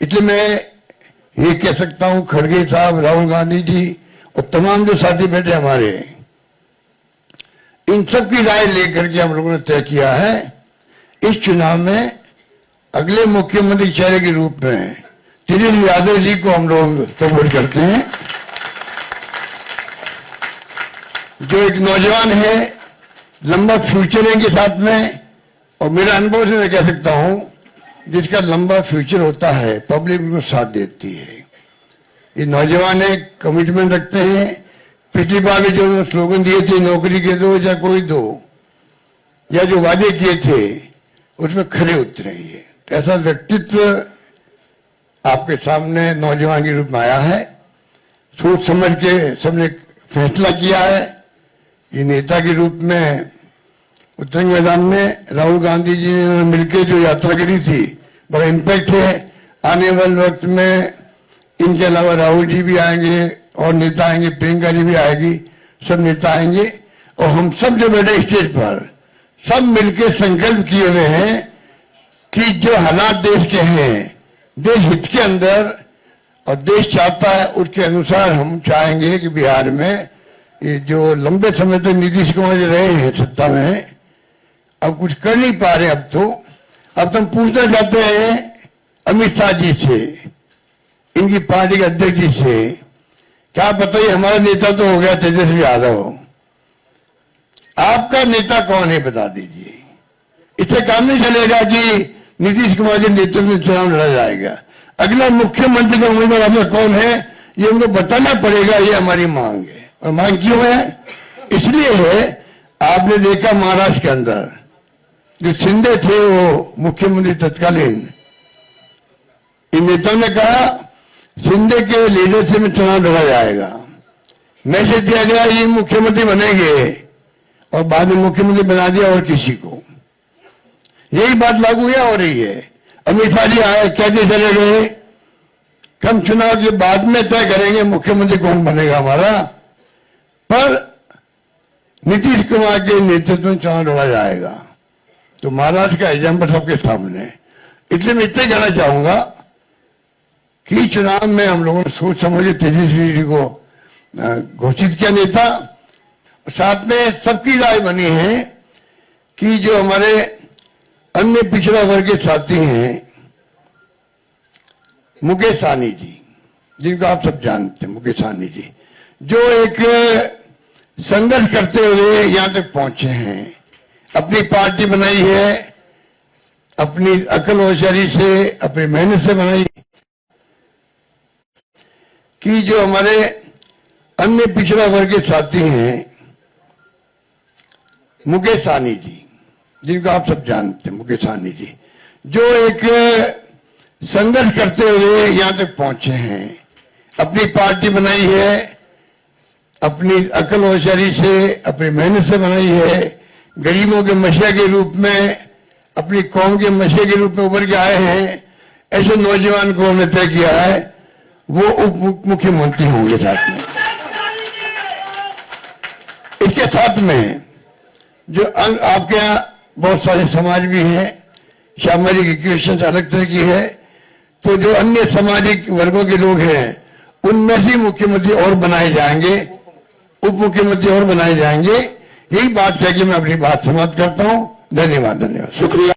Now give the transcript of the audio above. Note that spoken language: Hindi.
इसलिए मैं ये कह सकता हूं, खड़गे साहब, राहुल गांधी जी और तमाम जो साथी बैठे हमारे, इन सब की राय लेकर के हम लोगों ने तय किया है इस चुनाव में अगले मुख्यमंत्री चेहरे के रूप में तेजस्वी यादव जी को हम लोग सपोर्ट करते हैं, जो एक नौजवान है, लंबा फ्यूचर है इनके साथ में। और मेरा अनुभव से मैं कह सकता हूं, जिसका लंबा फ्यूचर होता है पब्लिक उनको साथ देती है। ये नौजवान है, कमिटमेंट रखते हैं। पिछली बार भी जो स्लोगन दिए थे, नौकरी के दो या कोई दो, या जो वादे किए थे उसमें खरे उतरे। ये ऐसा व्यक्तित्व आपके सामने नौजवान के रूप में आया है। सोच समझ के सबने फैसला किया है। ये नेता के रूप में उतरंग मैदान में राहुल गांधी जी ने मिलकर जो यात्रा करी थी, बड़ा इम्पैक्ट है। आने वाले वक्त में इनके अलावा राहुल जी भी आएंगे और नेता आएंगे, प्रियंका जी भी आएगी, सब नेता आएंगे। और हम सब जो बैठे स्टेज पर, सब मिलकर संकल्प किए हुए हैं कि जो हालात देश के हैं, देश हित के अंदर और देश चाहता है उसके अनुसार हम चाहेंगे कि बिहार में ये जो लंबे समय तक नीतीश कुमार जी रहे हैं सत्ता में, अब कुछ कर नहीं पा रहे। अब तो हम पूछना चाहते हैं अमित शाह जी से, इनकी पार्टी के अध्यक्ष जी से, क्या बताइए, हमारा नेता तो हो गया तेजस्वी यादव, आपका नेता कौन है बता दीजिए। इससे काम नहीं चलेगा कि नीतीश कुमार के नेतृत्व में चुनाव लड़ा जाएगा। अगला मुख्यमंत्री का उम्मीदवार आपका कौन है, ये उनको बताना पड़ेगा। ये हमारी मांग है। और मांग क्यों है? इसलिए है, आपने देखा महाराष्ट्र के अंदर जो शिंदे थे, वो मुख्यमंत्री तत्कालीन, इन नेताओं ने कहा शिंदे के लीडरशिप में चुनाव लड़ा जाएगा। मैसेज दिया गया ये मुख्यमंत्री बनेंगे, और बाद में मुख्यमंत्री बना दिया और किसी को। यही बात लागू या हो रही है। अमित शाह जी आए, कैसे चले गए, हम चुनाव के बाद में तय करेंगे मुख्यमंत्री कौन बनेगा हमारा, पर नीतीश कुमार के नेतृत्व में चुनाव लड़ा जाएगा। तो महाराष्ट्र का एग्जाम्पल सबके सामने। इसलिए मैं इतना कहना चाहूंगा कि चुनाव में हम लोगों ने सोच समझ के तेजस्वी जी को घोषित किया नेता। साथ में सबकी राय बनी है कि जो हमारे अन्य पिछड़ा वर्ग के साथी हैं, मुकेश सहनी जी, जिनको आप सब जानते हैं, मुकेश सहनी जी, जो एक संघर्ष करते हुए यहां तक पहुंचे हैं, अपनी पार्टी बनाई है, अपनी अकल होशियारी से, अपनी मेहनत से बनाई, कि जो हमारे अन्य पिछड़ा वर्ग के साथी हैं, मुकेश सहनी जी, जिनको आप सब जानते हैं, मुकेश सहनी जी, जो एक संघर्ष करते हुए यहां तक पहुंचे हैं, अपनी पार्टी बनाई है, अपनी अकल होशियारी से, अपनी मेहनत से बनाई है, गरीबों के मसीहा के रूप में, अपनी कौम के मसीहा के रूप में उभर के आए हैं। ऐसे नौजवान को हमने तय किया है वो उप मुख्यमंत्री होंगे। साथ में इसके साथ में जो आपके यहाँ बहुत सारे समाज भी हैं, सामाजिक इक्वेशन अलग तरह की है, तो जो अन्य सामाजिक वर्गों के लोग हैं उनमें से मुख्यमंत्री और बनाए जाएंगे, उप मुख्यमंत्री और बनाए जाएंगे। यही बात है कि मैं अपनी बात समाप्त करता हूं। धन्यवाद। शुक्रिया।